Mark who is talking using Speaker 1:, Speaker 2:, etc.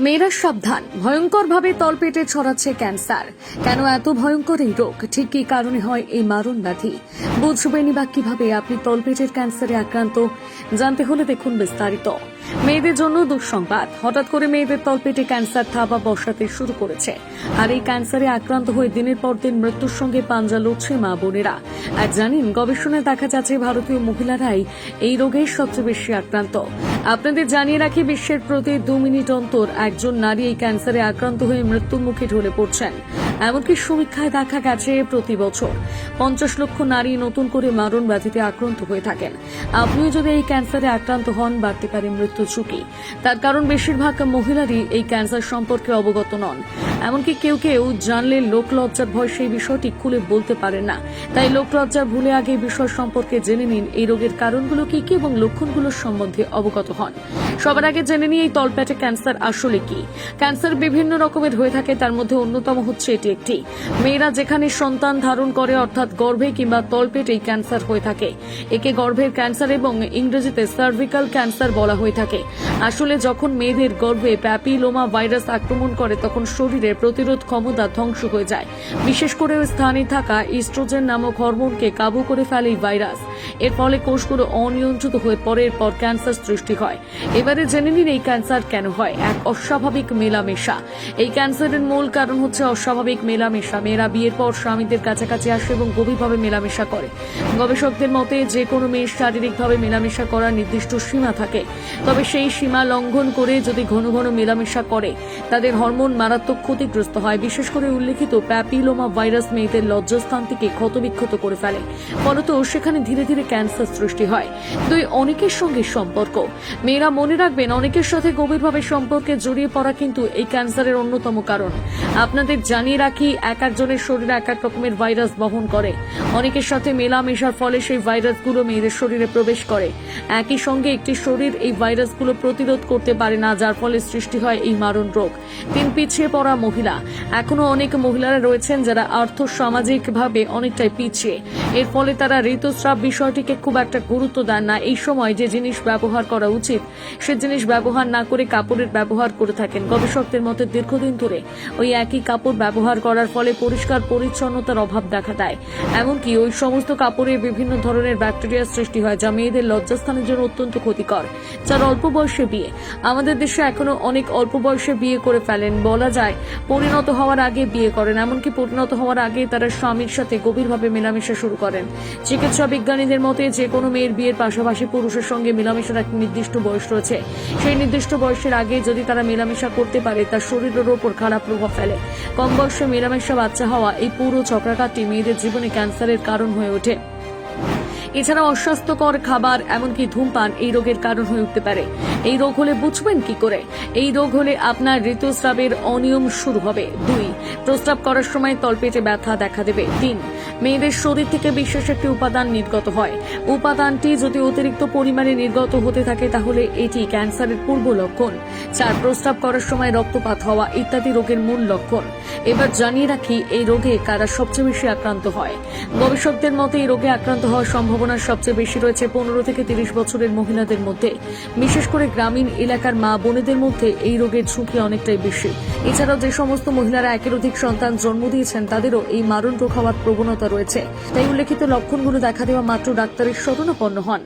Speaker 1: মেয়েরা সাবধান, ভয়ঙ্করভাবে তলপেটে ছড়াচ্ছে ক্যান্সার। কেন এত ভয়ঙ্কর এই রোগ, ঠিক কি কারণে হয় এই মারণ ব্যাধি, বুঝবেনই বা কিভাবে আপনি তলপেটের ক্যান্সারে আক্রান্ত? জানতে হলে দেখুন বিস্তারিত। মেয়েদের জন্য দুঃসংবাদ, হঠাৎ করে মেয়েদের তলপেটে ক্যান্সার থাবা বসাতে শুরু করেছে। আর এই ক্যান্সারে আক্রান্ত হয়ে দিনের পর দিন মৃত্যুর সঙ্গে পাঞ্জা লড়ছে মা বোনেরা। আর জানেন, গবেষণায় দেখা যাচ্ছে ভারতীয় মহিলারাই এই রোগের সবচেয়ে বেশি আক্রান্ত। আপনাদের জানিয়ে রাখি, বিশ্বের প্রতি 2 মিনিট অন্তর একজন নারী এই ক্যান্সারে আক্রান্ত হয়ে মৃত্যুর মুখে ঢলে পড়ছেন। এমনকি সমীক্ষায় দেখা গেছে প্রতি বছর 50 লক্ষ নারী নতুন করে মারণ ব্যাধিতে আক্রান্ত হয়ে থাকেন। আপনিও যদি এই ক্যান্সারে আক্রান্ত হন, বাড়তে পারে মৃত্যু ঝুঁকি। তার কারণ বেশিরভাগ মহিলারই এই ক্যান্সার সম্পর্কে অবগত নন। এমনকি কেউ কেউ জানলে লোকলজ্জার ভয় সেই বিষয়টি খুলে বলতে পারেন না। তাই লোকলজ্জার ভুলে আগে বিষয় সম্পর্কে জেনে নিন এই রোগের কারণগুলো কি কি এবং লক্ষণগুলোর সম্বন্ধে অবগত হন। সবার আগে জেনে নিয়ে এই তলপেটে ক্যান্সার আসলে কি। ক্যান্সার বিভিন্ন রকমের হয়ে থাকে, তার মধ্যে অন্যতম হচ্ছে এটি একটি। মেয়েরা যেখানে সন্তান ধারণ করে, অর্থাৎ গর্ভে কিংবা তলপেটে এই ক্যান্সার হয়ে থাকে, একে গর্ভের ক্যান্সার এবং ইংরেজিতে সার্ভিক্যাল ক্যান্সার বলা হয়ে থাকে। আসলে যখন মেয়েদের গর্ভে প্যাপিলোমা ভাইরাস আক্রমণ করে, তখন শরীরের প্রতিরোধ ক্ষমতা ধ্বংস হয়ে যায়। বিশেষ করে ওই স্থানে থাকা ইস্ট্রোজেন নামক হরমোনকে কাবু করে ফেলে এই ভাইরাস। এর ফলে কোষগুলো অনিয়ন্ত্রিত হয়ে পড়ে, এরপর ক্যান্সার সৃষ্টি হয়। এবারে জেনে নিন এই ক্যান্সার কেন হয়। এক অস্বাভাবিক মেলামেশা। এই ক্যান্সারের মূল কারণ হচ্ছে অস্বাভাবিক মেলামেশা। মেয়েরা বিয়ের পর স্বামীদের কাছাকাছি আসে এবং গভীরভাবে মেলামেশা করে। গবেষকদের মতে যে কোনো মেয়ের শারীরিকভাবে মেলামেশা করার নির্দিষ্ট সীমা থাকে, তবে সেই সীমা লঙ্ঘন করে যদি ঘন ঘন মেলামেশা করে, তাদের হরমোন মারাত্মক ক্ষতিগ্রস্ত হয়। বিশেষ করে উল্লেখিত প্যাপিলোমা ভাইরাস মেয়েদের লজ্জাস্থান থেকে ক্ষতবিক্ষত করে ফেলে, ফলত সেখানে ধীরে ধীরে ক্যান্সার সৃষ্টি হয়। দুই অনেকের সঙ্গে সম্পর্ক। মেয়েরা মনে রাখবেন, অনেকের সাথে গভীরভাবে সম্পর্কে জড়িয়ে পড়া কিন্তু এই ক্যান্সারের অন্যতম কারণ। আপনাদের জানিয়ে রাখি, এক একজনের শরীরে এক এক রকমের ভাইরাস বহন করে। অনেকের সাথে মেলামেশার ফলে সেই ভাইরাসগুলো মেয়েদের শরীরে প্রবেশ করে। একই সঙ্গে একটি শরীর এই ভাইরাসগুলো প্রতিরোধ করতে পারে না, যার ফলে সৃষ্টি হয় এই মারণ রোগ। 3 পিছিয়ে পড়া মহিলা। এখনো অনেক মহিলারা রয়েছেন যারা আর্থ সামাজিকভাবে অনেকটাই পিছিয়ে। এর ফলে তারা ঋতুস্রাব বিষয়টিকে খুব একটা গুরুত্ব দেন না। এই সময় যে জিনিস ব্যবহার করা উচিত, সে জিনিস ব্যবহার না করে কাপড়ের ব্যবহার করে থাকেন। গবেষকদের মতে দীর্ঘদিন ধরে ওই একই কাপড় ব্যবহার করার ফলে পরিষ্কার পরিচ্ছন্নতার অভাব দেখা দেয়। এমনকি ওই সমস্ত কাপড়ে বিভিন্ন ধরনের ব্যাকটেরিয়ার সৃষ্টি হয়, যা মেয়েদের লজ্জাস্থানের জন্য অত্যন্ত ক্ষতিকর। যার অল্প বয়সে বিয়ে। আমাদের দেশে এখনো অনেক অল্প বয়সে বিয়ে করে ফেলেন। বলা যায় পরিণত হওয়ার আগে বিয়ে করেন। এমনকি পরিণত হওয়ার আগে তারা স্বামীর সাথে গভীরভাবে মেলামেশা শুরু করেন। চিকিৎসা বিজ্ঞানীদের মতে যে কোনো মেয়ের বিয়ের পাশাপাশি পুরুষের সঙ্গে মেলামেশার এক নির্দিষ্ট বয়স রয়েছে। সেই নির্দিষ্ট বয়সের আগে যদি তারা মেলামেশা করতে পারে, তার শরীরের ওপর খারাপ প্রভাব ফেলে। কম বয়সে মেলামেশা, বাচ্চা হওয়া, এই পুরো চক্রাকারটি মেয়েদের জীবনে ক্যান্সারের কারণ হয়ে ওঠে। এছাড়া অস্বাস্থ্যকর খাবার, এমনকি ধূমপান এই রোগের কারণ হয়ে উঠতে পারে। এই রোগ হলে বুঝবেন কি করে? এই রোগ হলে আপনার ঋতুস্রাবের অনিয়ম শুরু হবে। 2 প্রস্রাব করার সময় তলপেটে ব্যথা দেখা দেবে। 3 মেয়েদের শরীর থেকে বিশেষ একটি উপাদান নির্গত হয়। উপাদানটি যদি অতিরিক্ত পরিমাণে নির্গত হতে থাকে, তাহলে এটি ক্যান্সারের পূর্ব লক্ষণ। 4 প্রস্রাব করার সময় রক্তপাত হওয়া ইত্যাদি রোগের মূল লক্ষণ। এবার জানিয়ে রাখি এই রোগে কারা সবচেয়ে বেশি আক্রান্ত হয়। গবেষকদের মতে এই রোগে আক্রান্ত হওয়ার সম্ভাবনা সবচেয়ে বেশি রয়েছে 15 থেকে 30 বছরের মহিলাদের মধ্যে। বিশেষ করে গ্রামীণ এলাকার মা বোনেদের মধ্যে এই রোগের ঝুঁকি অনেকটাই বেশি। এছাড়াও যে সমস্ত মহিলারা একের অধিক সন্তান জন্ম দিয়েছেন, তাদেরও এই মারণ রোগ হওয়ার প্রবণতা রয়েছে। তাই উল্লেখিত লক্ষণগুলো দেখা দেওয়া মাত্র ডাক্তারের শরণাপন্ন হন।